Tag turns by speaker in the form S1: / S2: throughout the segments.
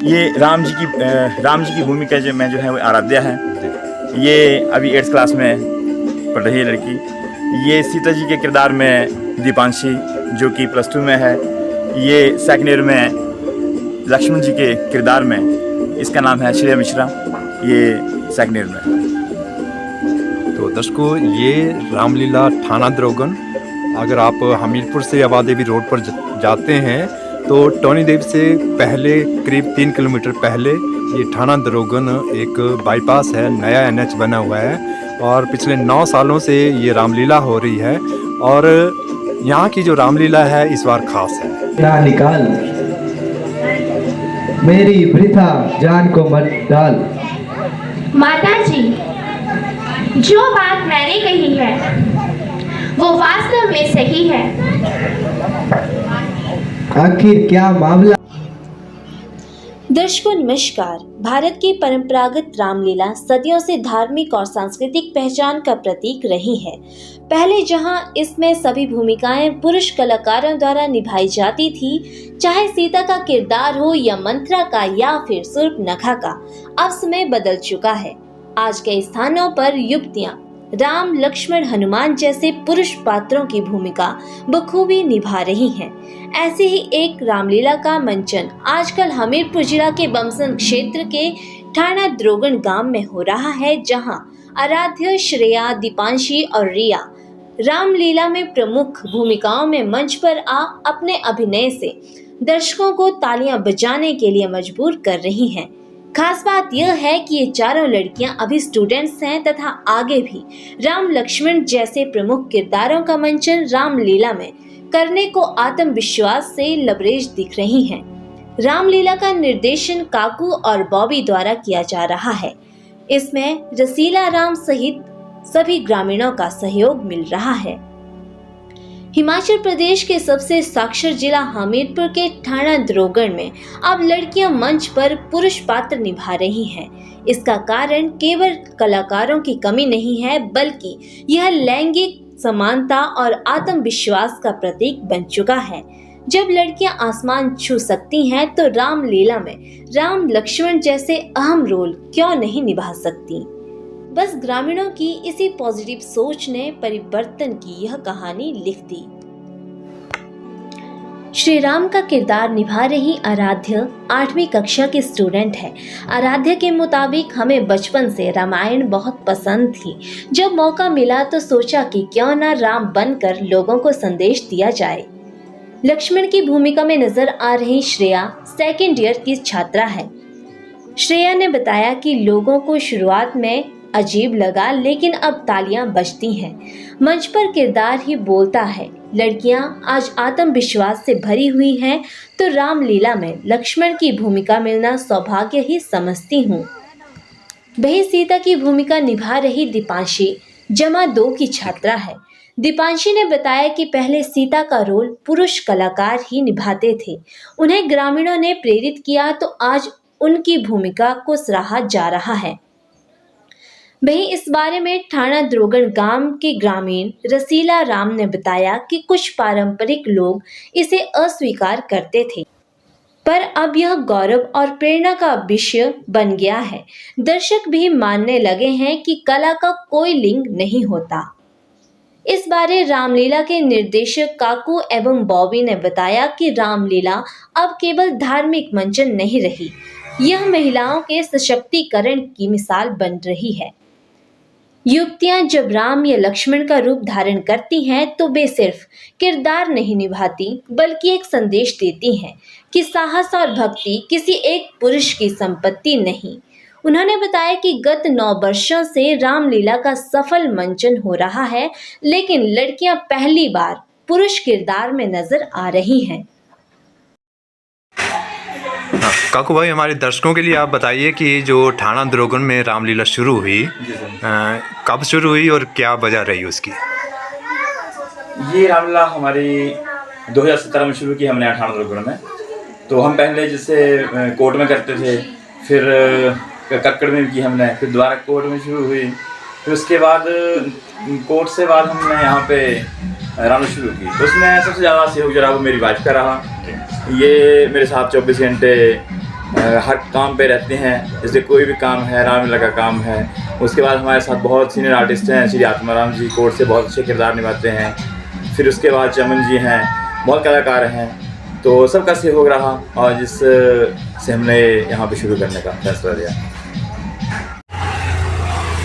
S1: ये राम जी की भूमिका जो है वो आराध्या है। ये अभी 8th क्लास में पढ़ रही है लड़की। ये सीता जी के किरदार में दीपांशी जो कि +2 में है। ये सेकंड ईयर में लक्ष्मण जी के किरदार में, इसका नाम है श्रेया मिश्रा, ये सेकंड ईयर में।
S2: तो दर्शकों, ये रामलीला थाना द्रोगन, अगर आप हमीरपुर से आबादेवी रोड पर जाते हैं तो टोनी देव से पहले करीब 3 किलोमीटर पहले ये थाना द्रोगन एक बाईपास है, नया NH बना हुआ है और पिछले 9 सालों से ये रामलीला हो रही है। और यहाँ की जो रामलीला है इस बार खास है।
S3: ना निकाल मेरी वृथा जान को मत डाल।
S4: माता जी, जो बात मैंने कही है वो वास्तव में सही है।
S3: आखिर क्या मामला?
S5: दर्शकों नमस्कार। भारत की परंपरागत रामलीला सदियों से धार्मिक और सांस्कृतिक पहचान का प्रतीक रही है। पहले जहां इसमें सभी भूमिकाएं पुरुष कलाकारों द्वारा निभाई जाती थी, चाहे सीता का किरदार हो या मंत्रा का या फिर सूर्पनखा का, अब समय बदल चुका है। आज के स्थानों पर युवतियां राम, लक्ष्मण, हनुमान जैसे पुरुष पात्रों की भूमिका बखूबी निभा रही हैं। ऐसे ही एक रामलीला का मंचन आजकल हमीरपुर जिला के बमसन क्षेत्र के थाना द्रोगन गांव में हो रहा है, जहां आराध्य, श्रेया, दीपांशी और रिया रामलीला में प्रमुख भूमिकाओं में मंच पर आ अपने अभिनय से दर्शकों को तालियां बजाने के लिए मजबूर कर रही हैं। खास बात यह है कि ये चारों लड़कियां अभी स्टूडेंट्स हैं तथा आगे भी राम, लक्ष्मण जैसे प्रमुख किरदारों का मंचन रामलीला में करने को आत्मविश्वास से लबरेज दिख रही हैं। रामलीला का निर्देशन काकू और बॉबी द्वारा किया जा रहा है। इसमें रसीला राम सहित सभी ग्रामीणों का सहयोग मिल रहा है। हिमाचल प्रदेश के सबसे साक्षर जिला हमीरपुर के थाना द्रोगन में अब लड़कियां मंच पर पुरुष पात्र निभा रही हैं। इसका कारण केवल कलाकारों की कमी नहीं है, बल्कि यह लैंगिक समानता और आत्मविश्वास का प्रतीक बन चुका है। जब लड़कियां आसमान छू सकती हैं तो रामलीला में राम, लक्ष्मण जैसे अहम रोल क्यों नहीं निभा सकती। बस ग्रामीणों की इसी पॉजिटिव सोच ने परिवर्तन की यह कहानी लिख दी। श्री राम का किरदार निभा रही आराध्य 8वीं कक्षा की स्टूडेंट है। आराध्य के मुताबिक हमें बचपन से रामायण बहुत पसंद थी। जब मौका मिला तो सोचा कि क्यों ना राम बनकर लोगों को संदेश दिया जाए। लक्ष्मण की भूमिका में नजर आ रही श्रेया सेकंड ईयर की छात्रा है। श्रेया ने बताया कि लोगों को शुरुआत में अजीब लगा, लेकिन अब तालियां बजती हैं। मंच पर किरदार ही बोलता है। लड़कियां आज आत्मविश्वास से भरी हुई हैं, तो रामलीला में लक्ष्मण की भूमिका मिलना सौभाग्य ही समझती हूँ। वही सीता की भूमिका निभा रही दीपांशी जमा 2 की छात्रा है। दीपांशी ने बताया कि पहले सीता का रोल पुरुष कलाकार ही निभाते थे। उन्हें ग्रामीणों ने प्रेरित किया तो आज उनकी भूमिका को सराहा जा रहा है। वहीं इस बारे में थाना द्रोगन गांव के ग्रामीण रसीला राम ने बताया कि कुछ पारंपरिक लोग इसे अस्वीकार करते थे, पर अब यह गौरव और प्रेरणा का विषय बन गया है। दर्शक भी मानने लगे हैं कि कला का कोई लिंग नहीं होता। इस बारे रामलीला के निर्देशक काकू एवं बॉबी ने बताया कि रामलीला अब केवल धार्मिक मंचन नहीं रही, यह महिलाओं के सशक्तिकरण की मिसाल बन रही है। युवतियां जब राम या लक्ष्मण का रूप धारण करती हैं तो वे सिर्फ किरदार नहीं निभाती, बल्कि एक संदेश देती हैं कि साहस और भक्ति किसी एक पुरुष की संपत्ति नहीं। उन्होंने बताया कि गत 9 वर्षों से रामलीला का सफल मंचन हो रहा है, लेकिन लड़कियां पहली बार पुरुष किरदार में नजर आ रही हैं।
S2: काकू भाई, हमारे दर्शकों के लिए आप बताइए कि जो थाना द्रोगन में रामलीला शुरू हुई, कब शुरू हुई और क्या वजह रही उसकी?
S1: ये रामलीला हमारी 2017 में शुरू की हमने थाना द्रोगन में। तो हम पहले जैसे कोर्ट में करते थे, फिर कक्कड़ में भी की हमने, फिर दोबारा कोर्ट में शुरू हुई, फिर उसके बाद कोर्ट से बाद हमने यहाँ पे रामलीला शुरू की। तो उसमें सबसे ज़्यादा सहयोग जो रहा वो मेरी वाइफ का रहा। ये मेरे साथ 24 घंटे हर काम पे रहते हैं। जैसे कोई भी काम है, रामलीला का काम है। उसके बाद हमारे साथ बहुत सीनियर आर्टिस्ट हैं, श्री आत्माराम जी कोर्ट से बहुत अच्छे किरदार निभाते हैं। फिर उसके बाद चमन जी हैं, बहुत कलाकार हैं। तो सबका सहयोग रहा और जिससे हमने यहाँ पे शुरू करने का फैसला लिया।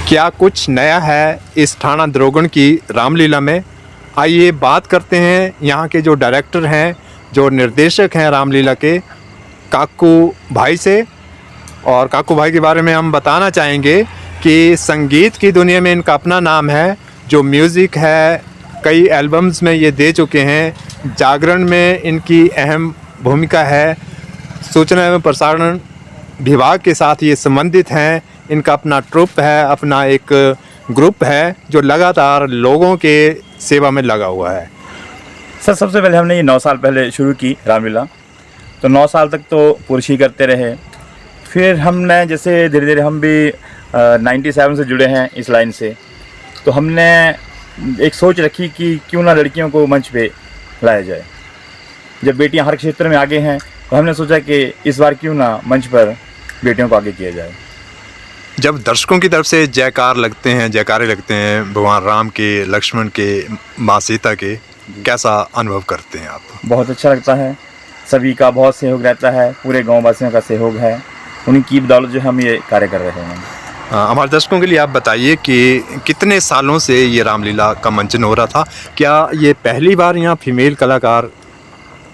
S2: क्या कुछ नया है इस थाना द्रोगन की रामलीला में? आइए बात करते हैं यहाँ के जो डायरेक्टर हैं, जो निर्देशक हैं रामलीला के, काकू भाई से। और काकू भाई के बारे में हम बताना चाहेंगे कि संगीत की दुनिया में इनका अपना नाम है। जो म्यूज़िक है, कई एल्बम्स में ये दे चुके हैं। जागरण में इनकी अहम भूमिका है। सूचना एवं प्रसारण विभाग के साथ ये संबंधित हैं। इनका अपना ट्रुप है, अपना एक ग्रुप है जो लगातार लोगों के सेवा में लगा हुआ है।
S1: सर, सबसे पहले हमने ये 9 साल पहले शुरू की रामलीला। तो 9 साल तक तो पुरुष ही करते रहे। फिर हमने जैसे धीरे धीरे हम भी 97 से जुड़े हैं इस लाइन से। तो हमने एक सोच रखी कि क्यों ना लड़कियों को मंच पे लाया जाए। जब बेटियां हर क्षेत्र में आगे हैं तो हमने सोचा कि इस बार क्यों ना मंच पर बेटियों को आगे किया जाए।
S2: जब दर्शकों की तरफ से जयकारे लगते हैं भगवान राम के, लक्ष्मण के, माँ सीता के, कैसा अनुभव करते हैं आप?
S1: बहुत अच्छा लगता है। सभी का बहुत सहयोग रहता है, पूरे गाँव वासियों का सहयोग है। उनकी बदौलत जो हम ये कार्य कर रहे हैं।
S2: हमारे दर्शकों के लिए आप बताइए कि कितने सालों से ये रामलीला का मंचन हो रहा था? क्या ये पहली बार यहाँ फीमेल कलाकार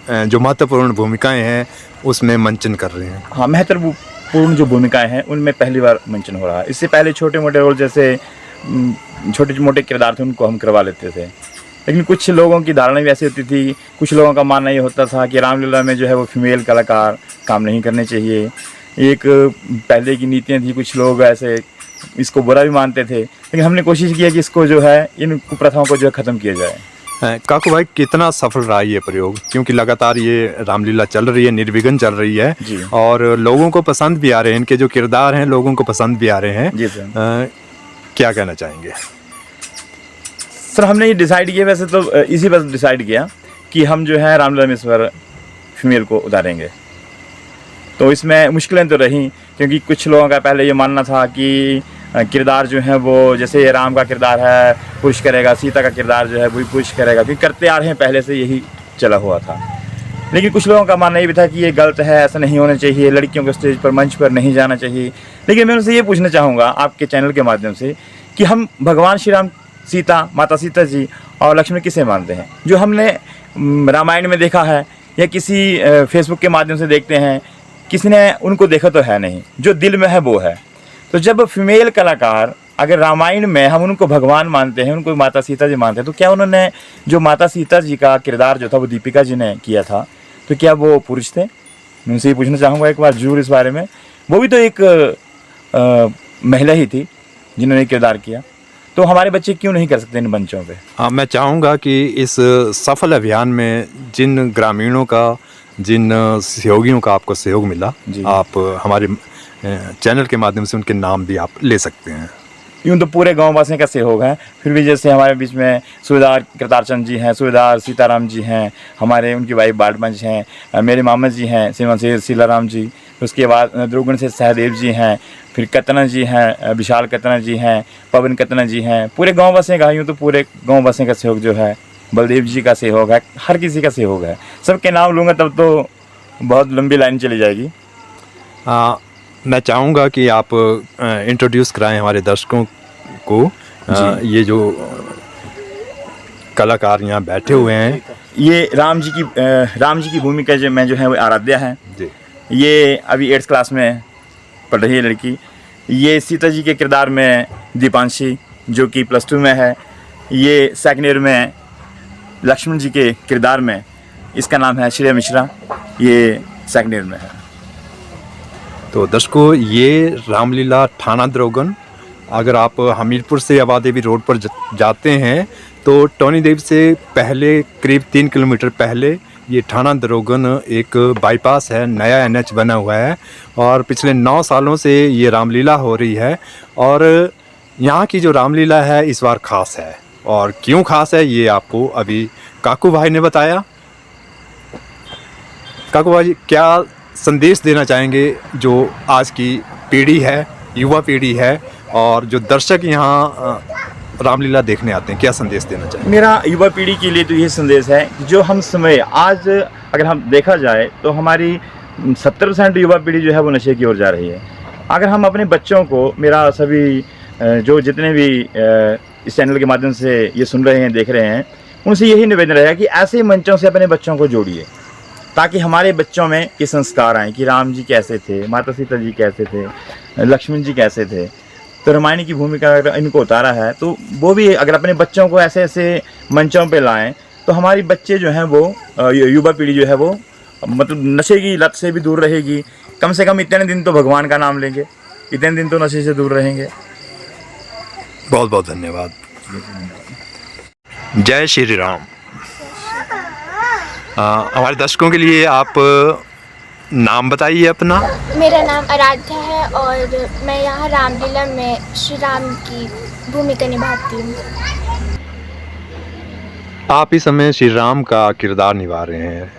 S2: जो महत्वपूर्ण भूमिकाएं हैं उसमें मंचन कर रहे हैं?
S1: हाँ, महत्वपूर्ण जो भूमिकाएं हैं उनमें पहली बार मंचन हो रहा है। इससे पहले छोटे मोटे रोल, जैसे छोटे मोटे किरदार थे, उनको हम करवा लेते थे। लेकिन कुछ लोगों की धारणा भी ऐसी होती थी, कुछ लोगों का मानना ये होता था कि रामलीला में जो है वो फीमेल कलाकार काम नहीं करने चाहिए। एक पहले की नीतियाँ थी, कुछ लोग ऐसे इसको बुरा भी मानते थे। लेकिन हमने कोशिश किया कि इसको जो है, इन कुप्रथाओं को जो है ख़त्म किया जाए।
S2: काकू भाई, कितना सफल रहा ये प्रयोग? क्योंकि लगातार ये रामलीला चल रही है, निर्विघ्न चल रही है
S1: जी।
S2: और लोगों को पसंद भी आ रहे हैं। इनके जो किरदार हैं लोगों को पसंद भी आ रहे हैं।
S1: जी सर।
S2: क्या कहना चाहेंगे?
S1: सर, हमने ये डिसाइड किया, वैसे तो इसी पर डिसाइड किया कि हम जो है रामलीला में इस बार फीमेल को उतारेंगे। तो इसमें मुश्किलें तो रहीं, क्योंकि कुछ लोगों का पहले ये मानना था कि किरदार जो है वो, जैसे राम का किरदार है पुरुष करेगा, सीता का किरदार जो है वही पुरुष करेगा, क्योंकि करते आ रहे हैं, पहले से यही चला हुआ था। लेकिन कुछ लोगों का मानना ये भी था कि ये गलत है, ऐसा नहीं होना चाहिए, लड़कियों को स्टेज पर, मंच पर नहीं जाना चाहिए। लेकिन मैं उनसे ये पूछना चाहूँगा आपके चैनल के माध्यम से कि हम भगवान श्री राम, सीता, माता सीता जी और लक्ष्मण किसे मानते हैं? जो हमने रामायण में देखा है या किसी फेसबुक के माध्यम से देखते हैं, किसी ने उनको देखा तो है नहीं। जो दिल में है वो है। तो जब फीमेल कलाकार, अगर रामायण में हम उनको भगवान मानते हैं, उनको माता सीता जी मानते हैं, तो क्या उन्होंने जो माता सीता जी का किरदार जो था वो दीपिका जी ने किया था, तो क्या वो पुरुष थे? मैं उनसे ये पूछना चाहूँगा एक बार जरूर इस बारे में। वो भी तो एक महिला ही थी जिन्होंने किरदार किया। तो हमारे बच्चे क्यों नहीं कर सकते इन मंचों पे?
S2: हाँ, मैं चाहूँगा कि इस सफल अभियान में जिन ग्रामीणों का, जिन सहयोगियों का आपको सहयोग मिला, आप हमारे चैनल के माध्यम से उनके नाम भी आप ले सकते हैं।
S1: यूँ तो पूरे गाँव वासियों का सहयोग है। फिर भी जैसे हमारे बीच में सूबेदार करतार चंद जी हैं, सूबेदार सीताराम जी हैं, हमारे उनकी वाइफ बाटमंच हैं, मेरे मामा जी हैं श्रीमान सीलाराम जी, उसके बाद द्रोगन से सहदेव जी हैं, फिर कतना जी हैं, विशाल कतना जी हैं, पवन कतना जी हैं। पूरे गाँव वासियों का, यूँ तो पूरे गाँव वासियों का सहयोग जो है, बलदेव जी का सहयोग है, हर किसी का सहयोग है। सबके नाम लूँगा तब तो बहुत लंबी लाइन चली जाएगी।
S2: मैं चाहूँगा कि आप इंट्रोड्यूस कराएं हमारे दर्शकों को। ये जो कलाकार यहाँ बैठे हुए हैं,
S1: ये राम जी की भूमिका जो है वो आराध्या है
S2: जी।
S1: ये अभी 8th क्लास में पढ़ रही है लड़की। ये सीता जी के किरदार में दीपांशी, जो कि +2 में है। ये सेकंड ईयर में लक्ष्मण जी के किरदार में, इसका नाम है श्रेया मिश्रा, ये सेकंड ईयर में है।
S2: तो दर्शकों, ये रामलीला थाना द्रोगन, अगर आप हमीरपुर से आबा देवी रोड पर जाते हैं तो टोनी देव से पहले करीब 3 किलोमीटर पहले ये थाना द्रोगन एक बाईपास है, नया NH बना हुआ है और पिछले 9 सालों से ये रामलीला हो रही है। और यहाँ की जो रामलीला है इस बार ख़ास है, और क्यों ख़ास है ये आपको अभी काकू भाई ने बताया। काकू भाई, क्या संदेश देना चाहेंगे जो आज की पीढ़ी है, युवा पीढ़ी है और जो दर्शक यहाँ रामलीला देखने आते हैं, क्या संदेश देना चाहेंगे?
S1: मेरा युवा पीढ़ी के लिए तो ये संदेश है कि जो हम समय आज अगर हम देखा जाए तो हमारी 70% युवा पीढ़ी जो है वो नशे की ओर जा रही है। अगर हम अपने बच्चों को, मेरा सभी जो जितने भी इस चैनल के माध्यम से ये सुन रहे हैं, देख रहे हैं, उनसे यही निवेदन रहेगा कि ऐसे मंचों से अपने बच्चों को जोड़िए ताकि हमारे बच्चों में ये संस्कार आएँ कि राम जी कैसे थे, माता सीता जी कैसे थे, लक्ष्मण जी कैसे थे। तो रामायण की भूमिका अगर इनको उतारा है तो वो भी अगर अपने बच्चों को ऐसे ऐसे मंचों पे लाएं तो हमारी बच्चे जो हैं वो युवा पीढ़ी जो है वो मतलब नशे की लत से भी दूर रहेगी। कम से कम इतने दिन तो भगवान का नाम लेंगे, इतने दिन तो नशे से दूर रहेंगे।
S2: बहुत बहुत धन्यवाद। जय श्री राम। हमारे दर्शकों के लिए आप नाम बताइए अपना।
S6: मेरा नाम आराध्या है और मैं यहाँ रामलीला में श्री राम की भूमिका निभाती हूँ।
S2: आप इस समय श्री राम का किरदार निभा रहे हैं।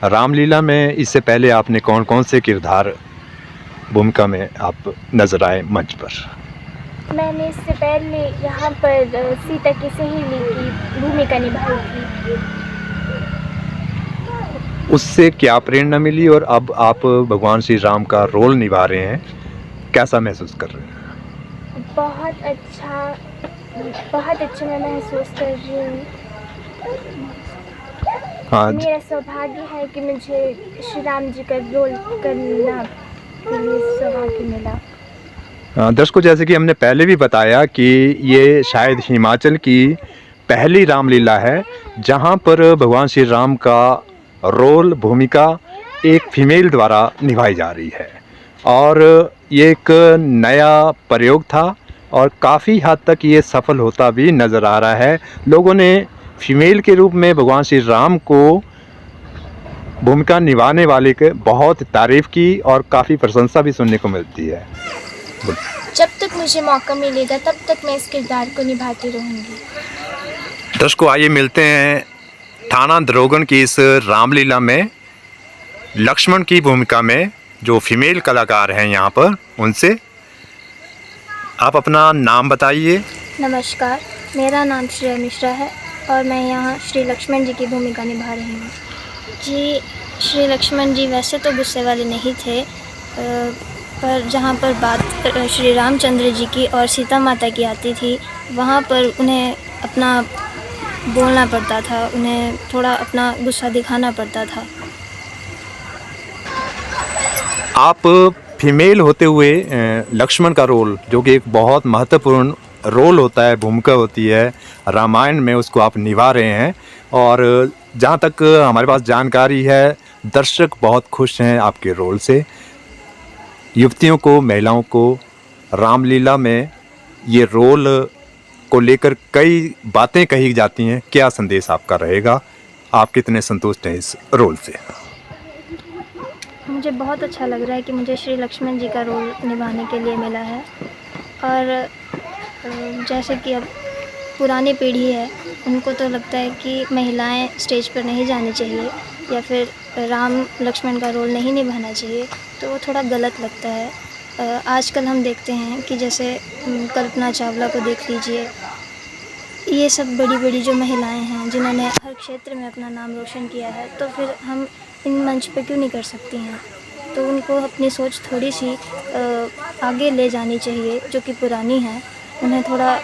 S2: रामलीला में इससे पहले आपने कौन कौन से किरदार भूमिका में आप नजर आए मंच पर?
S6: मैंने इससे पहले यहाँ पर सीता की सहेली की भूमिका निभाई थी।
S2: उससे क्या प्रेरणा मिली और अब आप भगवान श्री राम का रोल निभा रहे हैं, कैसा महसूस कर रहे हैं?
S6: बहुत अच्छा मैं महसूस कर रही हूँ।
S2: हाँ,
S6: मेरा सौभाग्य है कि मुझे श्री राम जी का रोल करना के लिए सौभाग्य मिला।
S2: दर्शकों, जैसे कि हमने पहले भी बताया कि ये शायद हिमाचल की पहली रामलीला है जहाँ पर भगवान श्री राम का रोल, भूमिका एक फीमेल द्वारा निभाई जा रही है और ये एक नया प्रयोग था और काफ़ी हद तक ये सफल होता भी नज़र आ रहा है। लोगों ने फीमेल के रूप में भगवान श्री राम को भूमिका निभाने वाले के बहुत तारीफ़ की और काफ़ी प्रशंसा भी सुनने को मिलती है।
S6: जब तक मुझे मौका मिलेगा तब तक मैं इस किरदार को निभाती रहूँगी।
S2: दर्शकों, आइए मिलते हैं थाना द्रोगन की इस रामलीला में लक्ष्मण की भूमिका में जो फीमेल कलाकार हैं यहाँ पर, उनसे। आप अपना नाम बताइए।
S6: नमस्कार, मेरा नाम श्रेया मिश्रा है और मैं यहाँ श्री लक्ष्मण जी की भूमिका निभा रही हूँ। जी, श्री लक्ष्मण जी वैसे तो गुस्से वाले नहीं थे, पर जहाँ पर बात श्री रामचंद्र जी की और सीता माता की आती थी वहाँ पर उन्हें अपना बोलना पड़ता था, उन्हें थोड़ा अपना गुस्सा दिखाना पड़ता था।
S2: आप फीमेल होते हुए लक्ष्मण का रोल, जो कि एक बहुत महत्वपूर्ण रोल होता है, भूमिका होती है रामायण में, उसको आप निभा रहे हैं और जहाँ तक हमारे पास जानकारी है दर्शक बहुत खुश हैं आपके रोल से। युवतियों को, महिलाओं को रामलीला में ये रोल को लेकर कई बातें कही जाती हैं, क्या संदेश आपका रहेगा? आप कितने संतुष्ट हैं इस रोल से?
S6: मुझे बहुत अच्छा लग रहा है कि मुझे श्री लक्ष्मण जी का रोल निभाने के लिए मिला है और जैसे कि अब पुरानी पीढ़ी है उनको तो लगता है कि महिलाएं स्टेज पर नहीं जानी चाहिए या फिर राम लक्ष्मण का रोल नहीं निभाना चाहिए, तो वो थोड़ा गलत लगता है। आजकल हम देखते हैं कि जैसे कल्पना चावला को देख लीजिए, ये सब बड़ी बड़ी जो महिलाएं हैं जिन्होंने हर क्षेत्र में अपना नाम रोशन किया है, तो फिर हम इन मंच पे क्यों नहीं कर सकती हैं? तो उनको अपनी सोच थोड़ी सी आगे ले जानी चाहिए, जो कि पुरानी है, उन्हें थोड़ा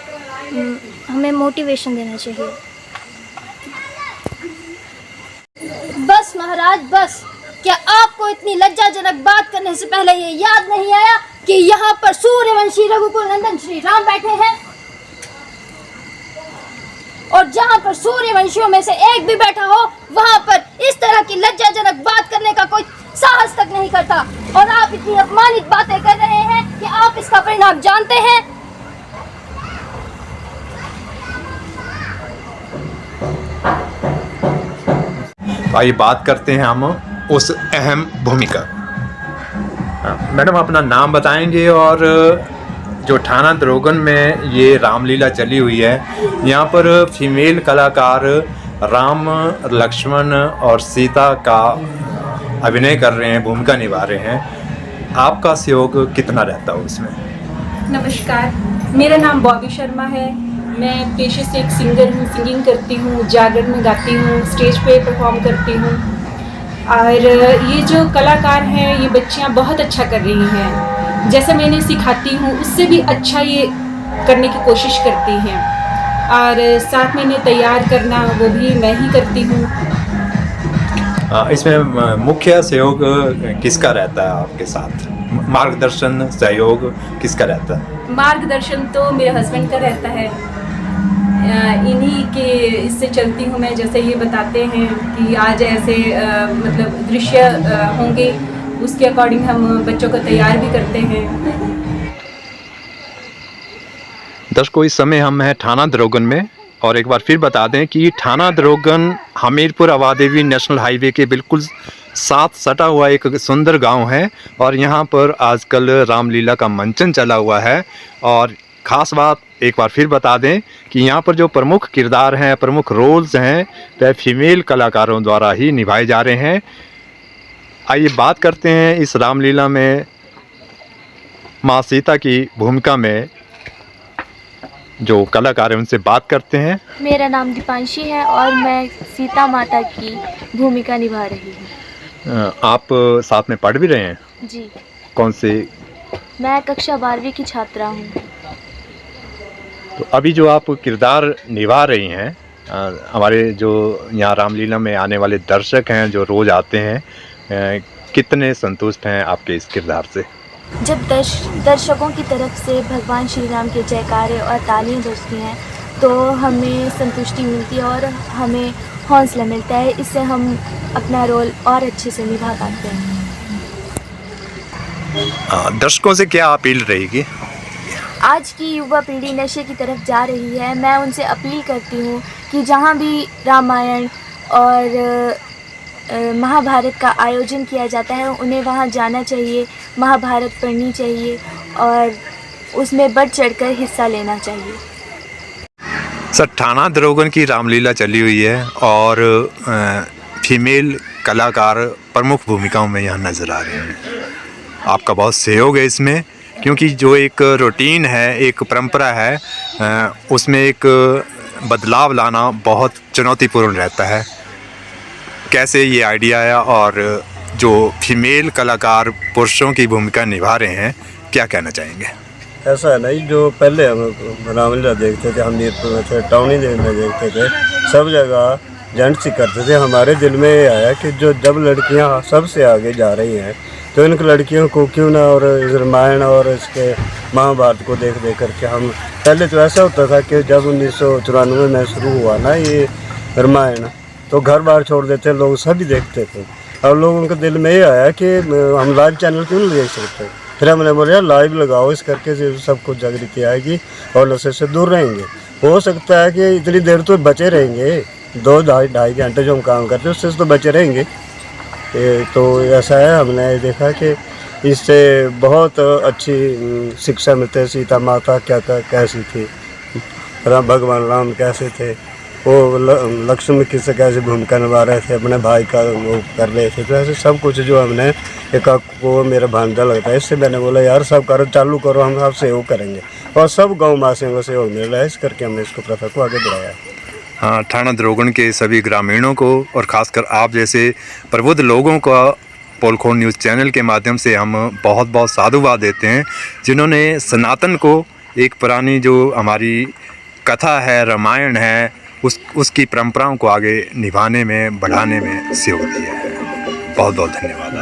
S6: हमें मोटिवेशन देना चाहिए।
S7: बस महाराज बस, क्या आपको इतनी लज्जाजनक बात करने से पहले ये याद नहीं आया कि यहाँ पर सूर्यवंशी रघुकुल नंदन श्री राम बैठे हैं और जहाँ पर सूर्यवंशियों में से एक भी बैठा हो वहाँ पर इस तरह की लज्जाजनक बात करने का कोई साहस तक नहीं करता और आप इतनी अपमानित बातें कर रहे हैं कि आप इसका परिणाम जानते हैं।
S2: आइए बात करते हैं हम उस अहम भूमिका। मैडम, अपना नाम बताएंगे और जो थाना द्रोगन में ये रामलीला चली हुई है, यहाँ पर फीमेल कलाकार राम, लक्ष्मण और सीता का अभिनय कर रहे हैं, भूमिका निभा रहे हैं, आपका सहयोग कितना रहता है उसमें?
S8: नमस्कार, मेरा नाम बॉबी शर्मा है। मैं पेशे से एक सिंगर हूँ, सिंगिंग करती हूँ, जागरण में गाती हूँ, स्टेज पे परफॉर्म करती हूँ। और ये जो कलाकार हैं, ये बच्चियाँ बहुत अच्छा कर रही हैं। जैसे मैं इन्हें सिखाती हूँ उससे भी अच्छा ये करने की कोशिश करती हैं। और साथ में इन्हें तैयार करना वो भी मैं ही करती हूँ।
S2: इसमें मुख्य सहयोग किसका रहता है आपके साथ? मार्गदर्शन, सहयोग किसका रहता है?
S8: मार्गदर्शन तो मेरे हस्बैंड का रहता है। इन्हीं के इससे चलती हूँ मैं। जैसे ये बताते हैं कि आज ऐसे मतलब दृश्य होंगे, उसके अकॉर्डिंग हम बच्चों को तैयार भी करते हैं।
S2: दर्शकों, इस समय हम हैं थाना द्रोगन में, और एक बार फिर बता दें कि थाना द्रोगन हमीरपुर आवादेवी नेशनल हाईवे के बिल्कुल साथ सटा हुआ एक सुंदर गांव है। और यहां पर आजकल रामलीला का मंचन चला हुआ है। और ख़ास बात एक बार फिर बता दें कि यहाँ पर जो प्रमुख किरदार हैं, प्रमुख रोल्स हैं, वह फीमेल कलाकारों द्वारा ही निभाए जा रहे हैं। आइए बात करते हैं इस रामलीला में माँ सीता की भूमिका में जो कलाकार हैं उनसे बात करते हैं।
S9: मेरा नाम दीपांशी है और मैं सीता माता की भूमिका निभा रही हूँ।
S2: आप साथ में पढ़ भी रहे हैं?
S9: जी।
S2: कौन से?
S9: मैं कक्षा 12वीं की छात्रा हूँ।
S2: तो अभी जो आप किरदार निभा रही हैं, हमारे जो यहाँ रामलीला में आने वाले दर्शक हैं जो रोज़ आते हैं, कितने संतुष्ट हैं आपके इस किरदार से?
S9: जब दर्शकों की तरफ से भगवान श्री राम के जयकारे और तालियां बजती हैं तो हमें संतुष्टि मिलती है और हमें हौसला मिलता है। इससे हम अपना रोल और अच्छे से निभा पाते हैं।
S2: दर्शकों से क्या अपील रहेगी?
S9: आज की युवा पीढ़ी नशे की तरफ जा रही है। मैं उनसे अपील करती हूँ कि जहाँ भी रामायण और महाभारत का आयोजन किया जाता है उन्हें वहाँ जाना चाहिए, महाभारत पढ़नी चाहिए और उसमें बढ़ चढ़कर हिस्सा लेना चाहिए।
S2: सर, थाना द्रोगन की रामलीला चली हुई है और फीमेल कलाकार प्रमुख भूमिकाओं में यहाँ नज़र आ रहे हैं। आपका बहुत सहयोग है इसमें, क्योंकि जो एक रूटीन है, एक परंपरा है, उसमें एक बदलाव लाना बहुत चुनौतीपूर्ण रहता है। कैसे ये आइडिया आया और जो फीमेल कलाकार पुरुषों की भूमिका निभा रहे हैं, क्या कहना चाहेंगे?
S10: ऐसा है नहीं, जो पहले हम रामलीला देखते थे, हमीरपुर में थे, टाउनी देव में देखते थे, सब जगह जेंट्स ही करते थे। हमारे दिल में ये आया कि जो जब लड़कियां सबसे आगे जा रही हैं तो इन लड़कियों को क्यों ना, और इस रामायण और इसके महाभारत को देख देख करके हम, पहले तो ऐसा होता था कि जब 1994 में शुरू हुआ ना ये रामायण, तो घर बार छोड़ देते लोग, सभी देखते थे। और लोगों के दिल में ये आया कि हम लाइव चैनल क्यों नहीं देख सकते। फिर हमने बोला लाइव लगाओ, इस करके से सबको जागृति आएगी और नशे से दूर रहेंगे। हो सकता है कि इतनी देर तो बचे रहेंगे, 2-2.5 घंटे जो हम काम करते हैं उससे तो बचे रहेंगे। तो ऐसा है, हमने देखा कि इससे बहुत अच्छी शिक्षा मिलती है। सीता माता कैसी थी, भगवान राम कैसे थे, वो लक्ष्मण किससे कैसे भूमिका निभा रहे थे, अपने भाई का वो कर रहे थे। तो ऐसे सब कुछ जो हमने एक को मेरा भांजा लगता है, इससे मैंने बोला यार सब करो, चालू करो, हम सब सहयोग करेंगे। और सब गाँव वासियों को सहयोग मिल रहा है, इस करके हमने इसको प्रथा को आगे बढ़ाया।
S2: हाँ, थाना द्रोगन के सभी ग्रामीणों को और ख़ासकर आप जैसे प्रबुद्ध लोगों का पोलखोल न्यूज़ चैनल के माध्यम से हम बहुत बहुत साधुवाद देते हैं, जिन्होंने सनातन को, एक पुरानी जो हमारी कथा है, रामायण है, उसकी परंपराओं को आगे निभाने में, बढ़ाने में सहयोग दिया है। बहुत बहुत धन्यवाद।